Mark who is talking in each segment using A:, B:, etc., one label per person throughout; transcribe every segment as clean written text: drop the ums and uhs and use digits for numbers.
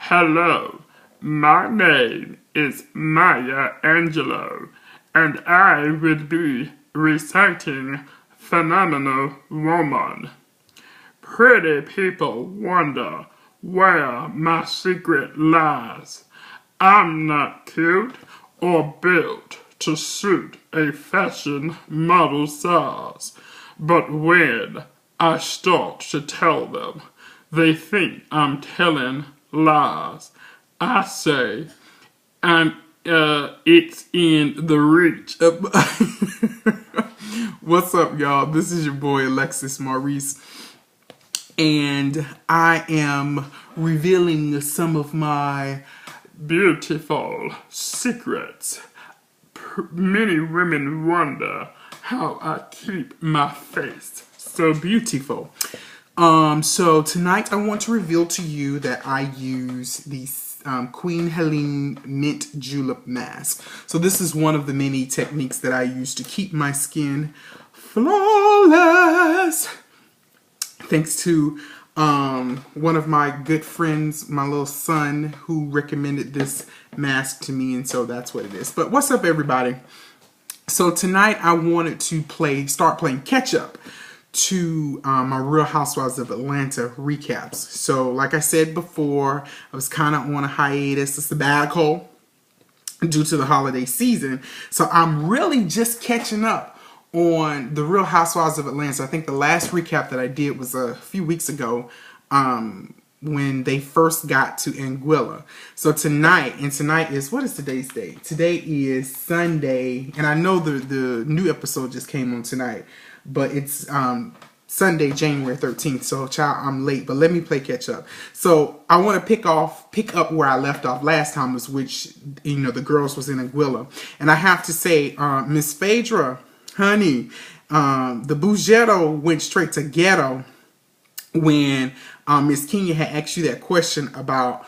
A: Hello, my name is Maya Angelou, and I will be reciting Phenomenal Woman. Pretty people wonder where my secret lies. I'm not cute or built to suit a fashion model size, but when I start to tell them, they think I'm telling lies. I say, it's in the reach of. What's up, y'all? This is your boy Alexis Maurice, and I am revealing some of my beautiful secrets. Many women wonder how I keep my face so beautiful. So tonight I want to reveal to you that I use the Queen Helene Mint Julep Mask. So this is one of the many techniques that I use to keep my skin flawless. Thanks to one of my good friends, my little son, who recommended this mask to me, and so that's what it is. But what's up, everybody? So tonight I wanted to start playing catch up to my Real Housewives of Atlanta recaps. So like I said before, I was kind of on a hiatus, a sabbatical, due to the holiday season. So I'm really just catching up on the Real Housewives of Atlanta. I think the last recap that I did was a few weeks ago, when they first got to Anguilla. So tonight is, what is today's date? Today is Sunday, and I know the new episode just came on tonight, but it's Sunday, January 13th. So child, I'm late, but let me play catch up. So I want to pick up where I left off last time, which the girls was in Anguilla. And I have to say, Miss Phaedra, honey, the Bougetto went straight to ghetto when Miss Kenya had asked you that question about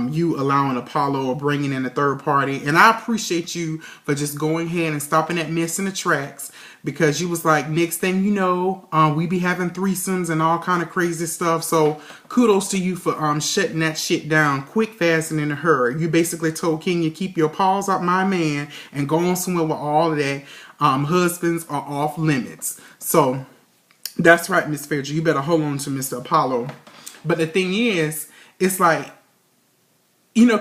A: you allowing Apollo or bringing in a third party. And I appreciate you for just going ahead and stopping that mess in the tracks, because you was like, next thing you know, we be having threesomes and all kind of crazy stuff. So kudos to you for shutting that shit down quick, fast, and in a hurry. You basically told Kenya, keep your paws off my man and go on somewhere with all of that. Husbands are off limits. So that's right, Miss Phaedra. You better hold on to Mr. Apollo. But the thing is, it's like,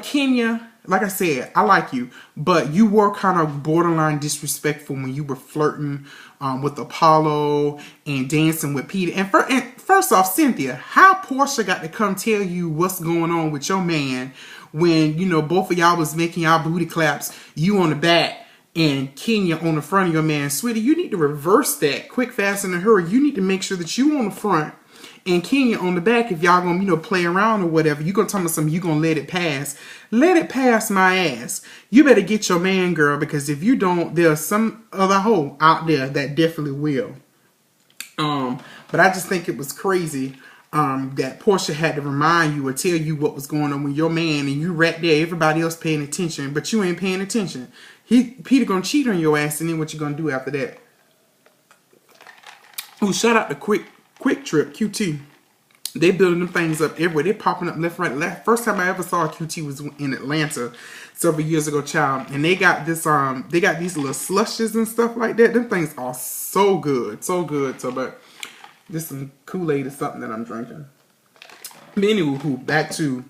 A: Kenya, like I said, I like you, but you were kind of borderline disrespectful when you were flirting with Apollo and dancing with Peter. And first off, Cynthia, how Portia got to come tell you what's going on with your man when, both of y'all was making y'all booty claps, you on the back and Kenya on the front of your man? Sweetie, you need to reverse that quick, fast, and in a hurry. You need to make sure that you on the front and Kenya on the back. If y'all gonna, play around or whatever, you gonna tell me something, you gonna let it pass. Let it pass my ass. You better get your man, girl, because if you don't, there's some other hoe out there that definitely will. But I just think it was crazy that Portia had to remind you or tell you what was going on with your man, and you right there, everybody else paying attention, but you ain't paying attention. Peter gonna cheat on your ass, and then what you gonna do after that? Oh, shout out to Quick Trip, QT. They building them things up everywhere. They popping up left, right, left. First time I ever saw a QT was in Atlanta several years ago, child. And they got this, they got these little slushes and stuff like that. Them things are so good, so good. So, but this some Kool-Aid is something that I'm drinking. But anywho, back to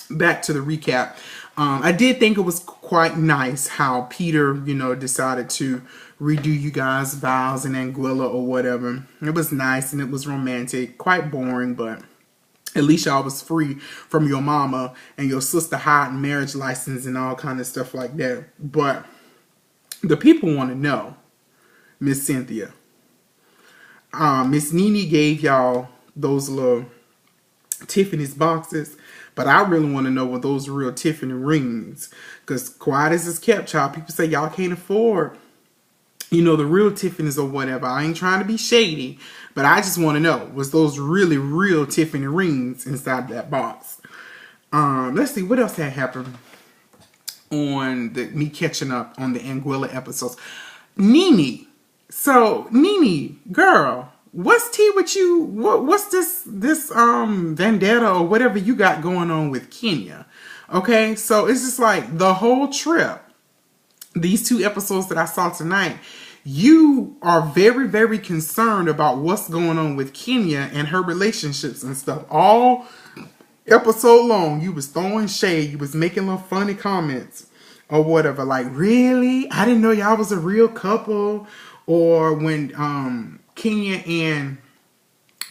A: the recap. I did think it was quite nice how Peter, decided to redo you guys' vows in Anguilla or whatever. It was nice and it was romantic. Quite boring, but at least y'all was free from your mama and your sister hiding marriage license and all kind of stuff like that. But the people want to know, Miss Cynthia. Miss Nene gave y'all those little Tiffany's boxes, but I really want to know what those real Tiffany rings. Because quiet as it's kept, child, people say y'all can't afford, the real Tiffany's or whatever. I ain't trying to be shady, but I just want to know, was those really real Tiffany rings inside that box? Let's see, what else had happened on me catching up on the Anguilla episodes. Nene. So, Nene, girl, what's tea with you? What's this vendetta or whatever you got going on with Kenya? Okay, so it's just like the whole trip. These 2 episodes that I saw tonight, you are very, very concerned about what's going on with Kenya and her relationships and stuff. All episode long, you was throwing shade, you was making little funny comments or whatever. Like, really? I didn't know y'all was a real couple. Or when Kenya and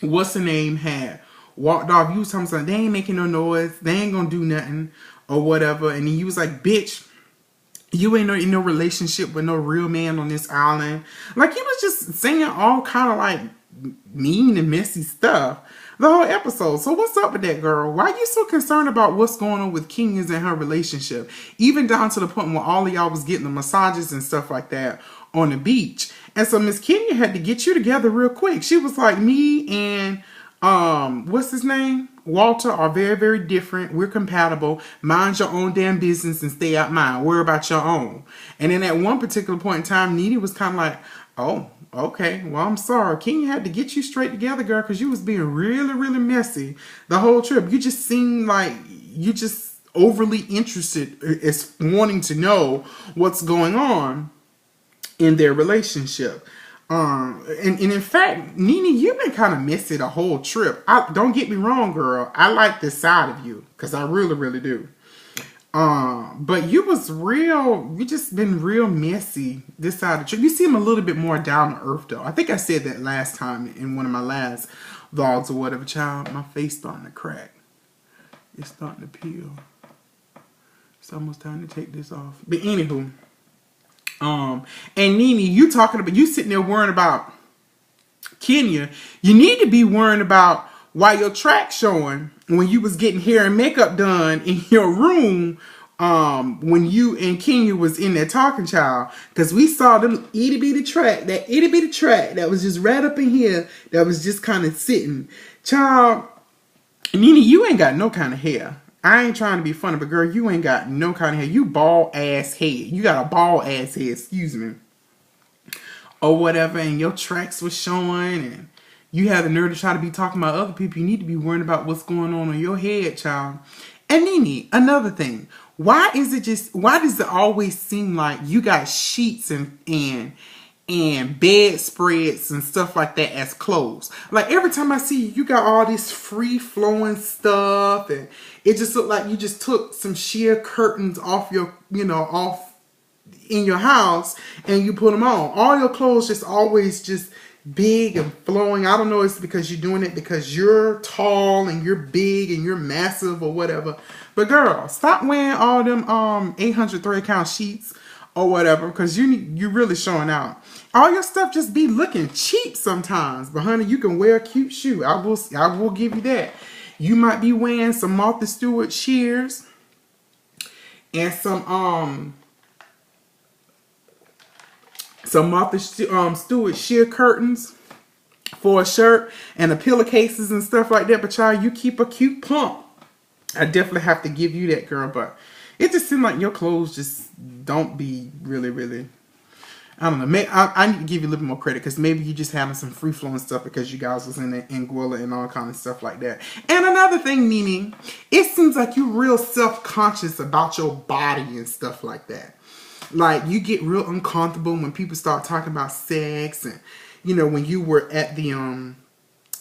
A: what's the name had walked off, you was talking something, they ain't making no noise, they ain't gonna do nothing or whatever. And then you was like, bitch, you ain't in no relationship with no real man on this island. Like, he was just saying all kind of like mean and messy stuff the whole episode. So what's up with that, girl? Why are you so concerned about what's going on with Kenya's and her relationship? Even down to the point where all of y'all was getting the massages and stuff like that on the beach. And so Miss Kenya had to get you together real quick. She was like, me and what's his name? Walter are very, very different. We're compatible. Mind your own damn business and stay out mine. Worry about your own. And then at one particular point in time, Nene was kind of like, oh, okay, well, I'm sorry. Kenya had to get you straight together, girl, because you was being really, really messy the whole trip. You just seemed like you just overly interested, is wanting to know what's going on in their relationship. And in fact, Nene, you've been kind of messy the whole trip. Don't get me wrong, girl. I like this side of you because I really, really do. But you just been real messy this side of the trip. You seem a little bit more down to earth though. I think I said that last time in one of my last vlogs or whatever. Child, my face starting to crack. It's starting to peel. It's almost time to take this off. But anywho. And Nene, you sitting there worrying about Kenya. You need to be worrying about why your track showing when you was getting hair and makeup done in your room when you and Kenya was in there talking, child. Because we saw them itty bitty track that was just right up in here that was just kind of sitting. Child, Nene, you ain't got no kind of hair. I ain't trying to be funny, but girl, you ain't got no kind of hair. You bald ass head. You got a bald ass head, excuse me. Or whatever, and your tracks was showing, and you have the nerve to try to be talking about other people. You need to be worrying about what's going on your head, child. And Nene, another thing. Why does it always seem like you got sheets and bed spreads and stuff like that as clothes? Like every time I see you, you got all this free flowing stuff, and it just looked like you just took some sheer curtains off your, off in your house and you put them on. All your clothes just always just big and flowing. I don't know, it's because you're doing it because you're tall and you're big and you're massive or whatever. But girl, stop wearing all them 800 thread count sheets or whatever, because you're really showing out. All your stuff just be looking cheap sometimes. But honey, you can wear a cute shoe. I will give you that. You might be wearing some Martha Stewart shears and some Martha Stewart sheer curtains for a shirt and the pillowcases and stuff like that. But child, you keep a cute pump. I definitely have to give you that, girl. But it just seems like your clothes just don't be really, I don't know. Maybe I need to give you a little bit more credit because maybe you just having some free flowing stuff because you guys was in Anguilla and all kind of stuff like that. And another thing, Nene, it seems like you real self-conscious about your body and stuff like that. Like you get real uncomfortable when people start talking about sex, and when you were at the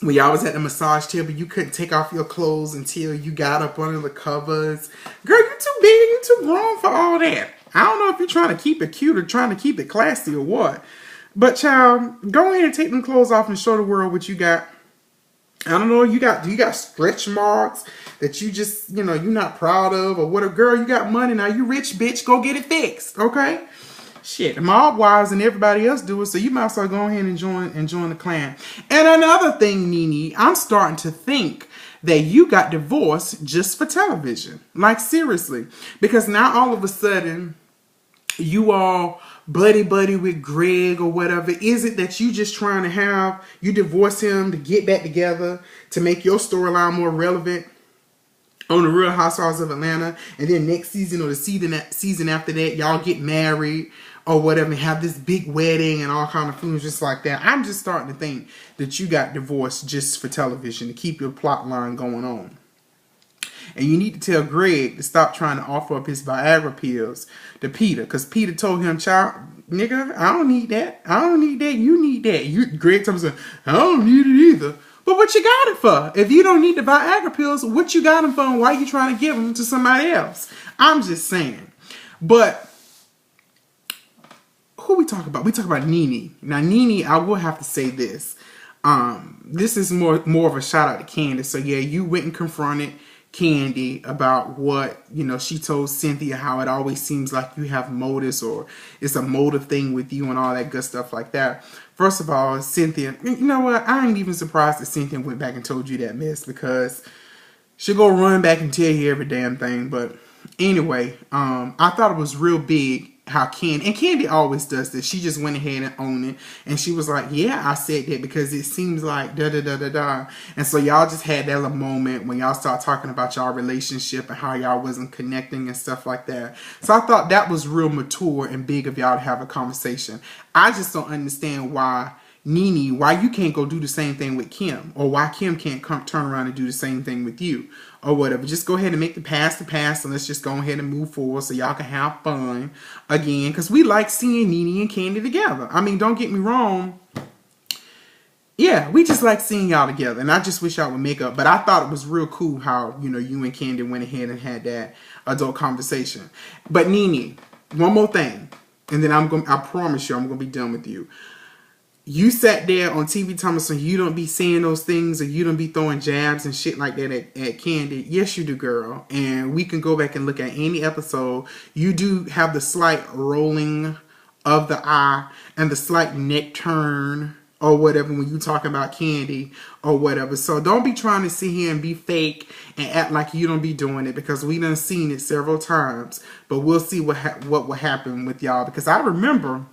A: when y'all was at the massage table, you couldn't take off your clothes until you got up under the covers. Girl, you too big, you too grown for all that. I don't know if you're trying to keep it cute or trying to keep it classy or what. But child, go ahead and take them clothes off and show the world what you got. I don't know, you got stretch marks that you just, you're not proud of or what. Girl, you got money now. You rich, bitch. Go get it fixed, okay? Shit, my wives and everybody else do it, so you might as well go ahead and join the clan. And another thing, Nene, I'm starting to think that you got divorced just for television. Like, seriously. Because now all of a sudden, you all buddy with Greg or whatever. Is it that you just trying to you divorce him to get back together to make your storyline more relevant on the Real Housewives of Atlanta, and then next season or the season after that, y'all get married or whatever, and have this big wedding and all kind of foods just like that. I'm just starting to think that you got divorced just for television to keep your plot line going on. And you need to tell Greg to stop trying to offer up his Viagra pills to Peter. Because Peter told him, child, nigga, I don't need that. I don't need that. You need that. Greg told me, I don't need it either. But what you got it for? If you don't need the Viagra pills, what you got them for and why you trying to give them to somebody else? I'm just saying. But who we talk about? We talk about Nene. Now, Nene, I will have to say this. This is more of a shout out to Candace. So, yeah, you went and confronted Candy about what, you know, she told Cynthia, how it always seems like you have motives or it's a motive thing with you and all that good stuff like that. First of all, Cynthia, you know what? I ain't even surprised that Cynthia went back and told you that mess, because she'll go run back and tell you every damn thing. But anyway, I thought it was real big how Candy always does this. She just went ahead and owned it. And she was like, yeah, I said that because it seems like da-da-da-da-da. And so y'all just had that little moment when y'all start talking about y'all relationship and how y'all wasn't connecting and stuff like that. So I thought that was real mature and big of y'all to have a conversation. I just don't understand why Nene, why you can't go do the same thing with Kim, or why Kim can't turn around and do the same thing with you, or whatever. Just go ahead and make the past, and let's just go ahead and move forward so y'all can have fun again, because we like seeing Nene and Candy together. I mean, don't get me wrong. Yeah, we just like seeing y'all together, and I just wish y'all would make up. But I thought it was real cool how, you know, you and Candy went ahead and had that adult conversation. But Nene, one more thing, and then I promise you I'm gonna be done with you. You sat there on TV telling so you don't be saying those things, or you don't be throwing jabs and shit like that at Candy. Yes, you do, girl. And we can go back and look at any episode. You do have the slight rolling of the eye and the slight neck turn or whatever when you talk about Candy or whatever. So don't be trying to sit here and be fake and act like you don't be doing it, because we done seen it several times. But we'll see what will happen with y'all, because I remember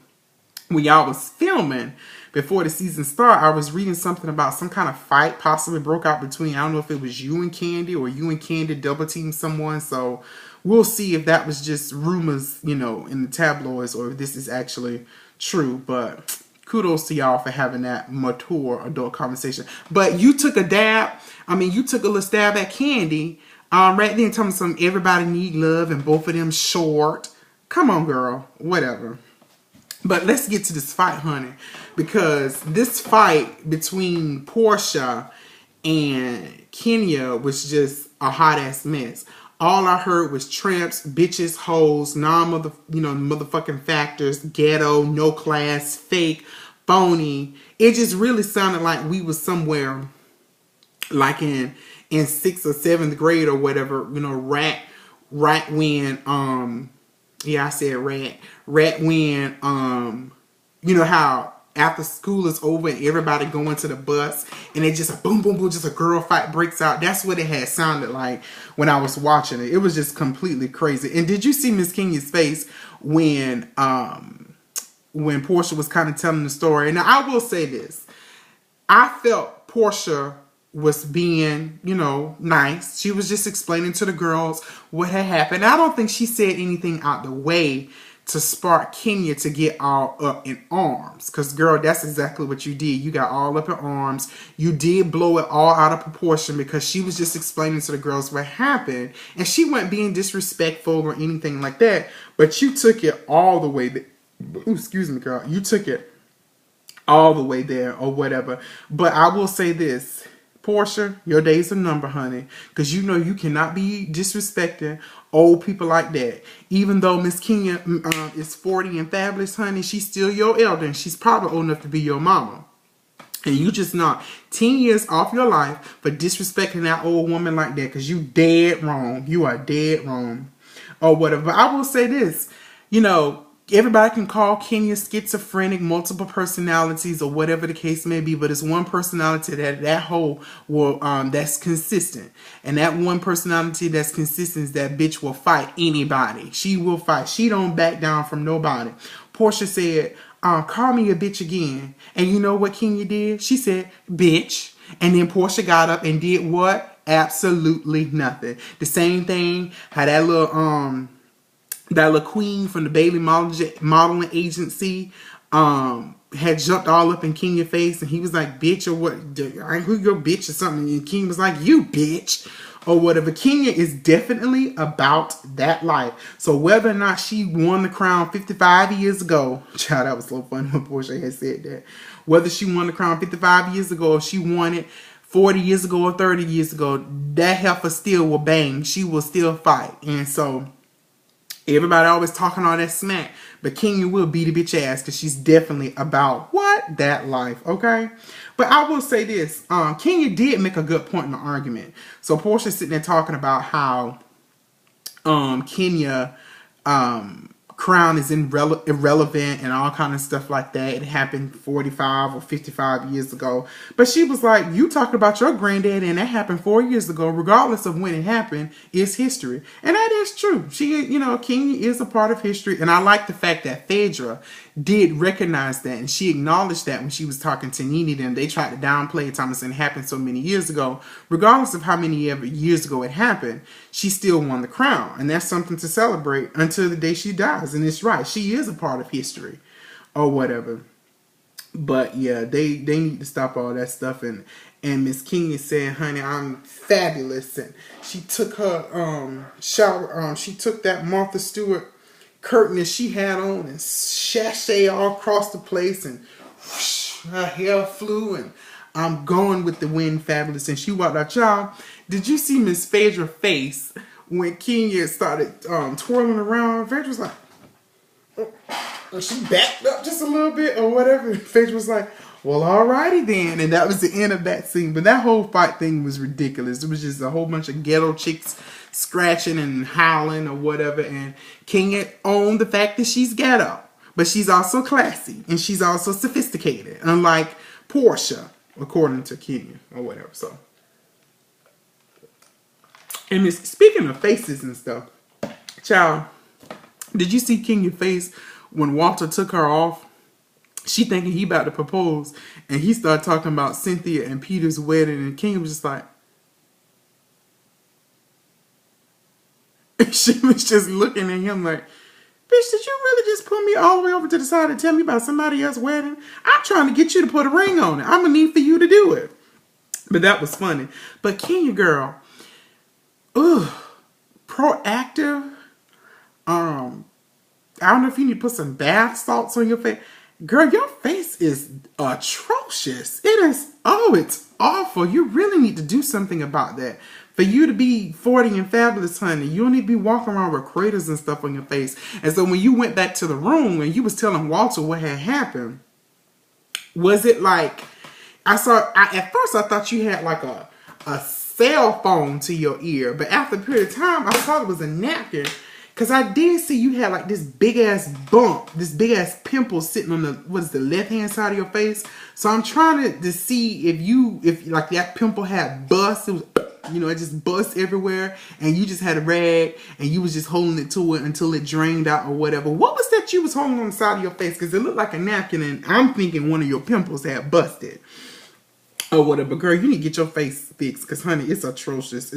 A: when y'all was filming before the season started, I was reading something about some kind of fight possibly broke out between, I don't know if it was you and Candy or you and Candy double teamed someone. So we'll see if that was just rumors, you know, in the tabloids, or if this is actually true. But kudos to y'all for having that mature adult conversation. But you took a you took a little stab at Candy right then, telling some everybody need love and both of them short. Come on, girl. Whatever. But let's get to this fight, honey, because this fight between Portia and Kenya was just a hot ass mess. All I heard was tramps, bitches, hoes, motherfucking factors, ghetto, no class, fake, phony. It just really sounded like we was somewhere like in 6th or 7th grade or whatever, you know, right when yeah, I said rat when, you know how after school is over and everybody going to the bus and it just a boom, boom, boom, just a girl fight breaks out. That's what it had sounded like when I was watching it. It was just completely crazy. And did you see Miss Kenya's face when Portia was kind of telling the story? Now, I will say this. I felt Portia was being, you know, nice. She was just explaining to the girls what had happened. I don't think she said anything out the way to spark Kenya to get all up in arms. Because, girl, that's exactly what you did. You got all up in arms. You did blow it all out of proportion, because she was just explaining to the girls what happened. And she wasn't being disrespectful or anything like that. But you took it all the way. Excuse me, girl. You took it all the way there or whatever. But I will say this. Portia, your days are numbered, honey, because you know you cannot be disrespecting old people like that. Even though Miss Kenya is 40 and fabulous, honey, she's still your elder, and she's probably old enough to be your mama. And you just knocked 10 years off your life for disrespecting that old woman like that, because you dead wrong. You are dead wrong or whatever. But I will say this, you know, everybody can call Kenya schizophrenic, multiple personalities, or whatever the case may be, but it's one personality that whole will that's consistent. And that one personality that's consistent is that bitch will fight anybody. She will fight. She don't back down from nobody. Portia said, call me a bitch again. And you know what Kenya did? She said, bitch. And then Portia got up and did what? Absolutely nothing. The same thing, how that little that little queen from the Bailey modeling agency had jumped all up in Kenya's face, and he was like, bitch, or what, I ain't who your bitch or something, and Kenya was like, you bitch, or whatever. Kenya is definitely about that life. So whether or not she won the crown 55 years ago, child, that was so funny when Portia had said that, whether she won the crown 55 years ago or she won it 40 years ago or 30 years ago, that heifer still will bang. She will still fight. And so everybody always talking all that smack, but Kenya will beat a bitch ass because she's definitely about what? That life, okay? But I will say this, Kenya did make a good point in the argument. So Portia's sitting there talking about how Kenya crown is irrelevant and all kind of stuff like that. It happened 45 or 55 years ago. But she was like, you talking about your granddaddy and that happened 4 years ago, regardless of when it happened, is history. And that is true. She, you know, Kenya is a part of history. And I like the fact that Phaedra did recognize that, and she acknowledged that when she was talking to Nene. Then they tried to downplay Thomas and it happened so many years ago. Regardless of how many years ago it happened, she still won the crown, and that's something to celebrate until the day she dies. And it's right, she is a part of history or whatever. But yeah, they need to stop all that stuff. And Miss King is saying, honey, I'm fabulous. And she took her shower, she took that Martha Stewart curtain that she had on and sashay all across the place, and whoosh, her hair flew, and I'm going with the wind, fabulous. And she walked out. Y'all, did you see Miss Phaedra's face when Kenya started twirling around? Phaedra was like, and she backed up just a little bit or whatever. And Phaedra was like, well, alrighty then. And that was the end of that scene. But that whole fight thing was ridiculous. It was just a whole bunch of ghetto chicks scratching and howling or whatever. And Kenya owned the fact that she's ghetto, but she's also classy and she's also sophisticated, unlike Portia, according to Kenya or whatever. So, and speaking of faces and stuff, child, did you see Kenya's face when Walter took her off? She thinking he about to propose, and he started talking about Cynthia and Peter's wedding, and Kenya was just like, and she was just looking at him like, bitch, did you really just pull me all the way over to the side and tell me about somebody else's wedding? I'm trying to get you to put a ring on it. I'm going to need for you to do it. But that was funny. But Kenya, girl, proactive. I don't know if you need to put some bath salts on your face. Girl, your face is atrocious. It is, it's awful. You really need to do something about that. For you to be 40 and fabulous, honey, you don't need to be walking around with craters and stuff on your face. And so when you went back to the room and you was telling Walter what had happened, was it like, at first I thought you had like a cell phone to your ear, but after a period of time, I thought it was a napkin. Because I did see you had like this big ass bump, this big ass pimple sitting on the left hand side of your face. So I'm trying to see if like that pimple had bust. It was, it just bust everywhere, and you just had a rag and you was just holding it to it until it drained out or whatever. What was that you was holding on the side of your face? Because it looked like a napkin, and I'm thinking one of your pimples had busted or whatever. Girl, you need to get your face fixed, because honey, it's atrocious.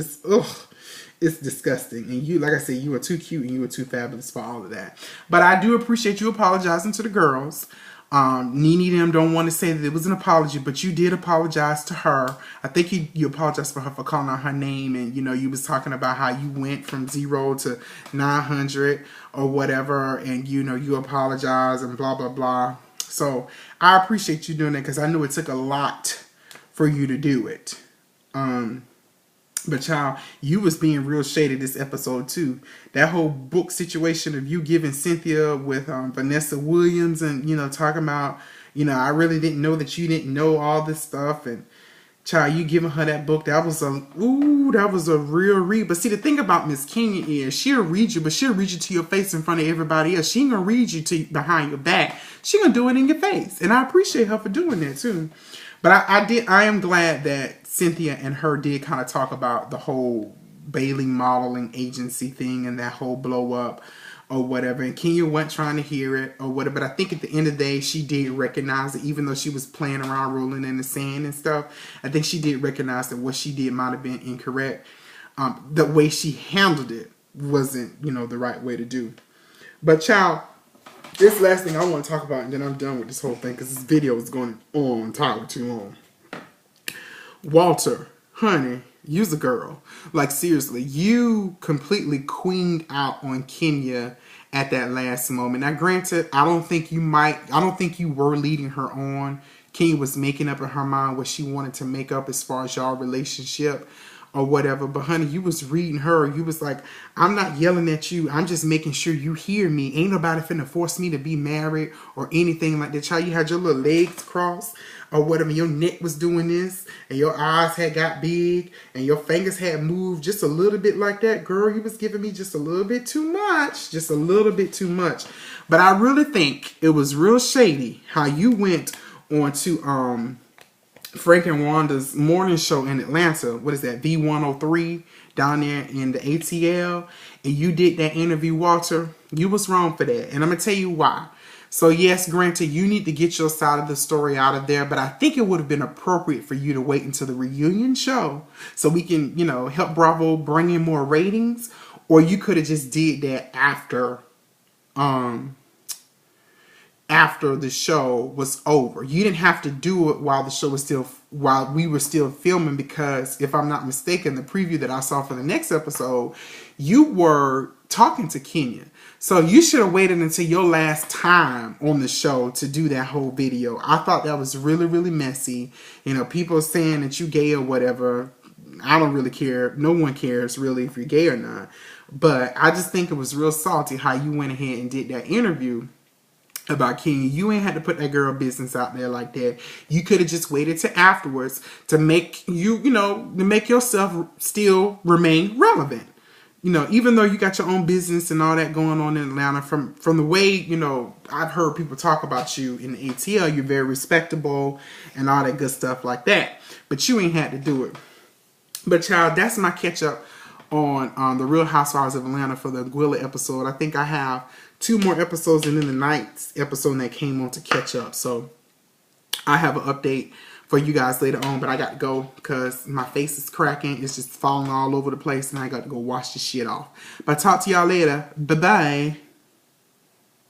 A: It's disgusting. And you, like I said, you are too cute and you are too fabulous for all of that. But I do appreciate you apologizing to the girls. Nene them don't want to say that it was an apology, but you did apologize to her. I think you apologized for her for calling out her name, and you was talking about how you went from 0 to 900 or whatever, and you apologize and blah blah blah. So I appreciate you doing that, because I know it took a lot for you to do it. But child, you was being real shady this episode too. That whole book situation of you giving Cynthia with Vanessa Williams, and talking about, I really didn't know that you didn't know all this stuff, and child, you giving her that book, that was a real read. But see, the thing about Miss Kenya is she'll read you, but she'll read you to your face in front of everybody else. She ain't gonna read you to behind your back. She gonna do it in your face, and I appreciate her for doing that too. But I am glad that Cynthia and her did kind of talk about the whole Bailey modeling agency thing and that whole blow up or whatever. And Kenya wasn't trying to hear it or whatever. But I think at the end of the day, she did recognize it, even though she was playing around rolling in the sand and stuff. I think she did recognize that what she did might have been incorrect. The way she handled it wasn't, the right way to do. But child, this last thing I want to talk about, and then I'm done with this whole thing because this video is going on entirely too long. Walter, honey, you's a girl. Like, seriously, you completely queened out on Kenya at that last moment. Now, granted, I don't think you were leading her on. Kenya was making up in her mind what she wanted to make up as far as y'all relationship or whatever. But honey, you was reading her. You was like, I'm not yelling at you. I'm just making sure you hear me. Ain't nobody finna force me to be married or anything like that. Child, you had your little legs crossed or whatever. Your neck was doing this and your eyes had got big and your fingers had moved just a little bit like that. Girl, you was giving me just a little bit too much. Just a little bit too much. But I really think it was real shady how you went on to Frank and Wanda's morning show in Atlanta. What is that? V103 down there in the ATL. And you did that interview, Walter. You was wrong for that. And I'm going to tell you why. So yes, granted, you need to get your side of the story out of there. But I think it would have been appropriate for you to wait until the reunion show so we can, you know, help Bravo bring in more ratings. Or you could have just did that after the show was over. You didn't have to do it while the show was while we were still filming, because if I'm not mistaken, the preview that I saw for the next episode, you were talking to Kenya. So you should have waited until your last time on the show to do that whole video. I thought that was really, really messy. You know, people saying that you gay or whatever. I don't really care. No one cares really if you're gay or not. But I just think it was real salty how you went ahead and did that interview about Kenya. You ain't had to put that girl business out there like that. You could have just waited till afterwards to make to make yourself still remain relevant. You know, even though you got your own business and all that going on in Atlanta, from the way, you know, I've heard people talk about you in the ATL, you're very respectable and all that good stuff like that. But you ain't had to do it. But child, that's my catch up on the Real Housewives of Atlanta for the Anguilla episode. I think I have 2 more episodes and then the night's episode that came on to catch up. So I have an update for you guys later on, but I got to go because my face is cracking. It's just falling all over the place and I got to go wash this shit off. But talk to y'all later. Bye-bye.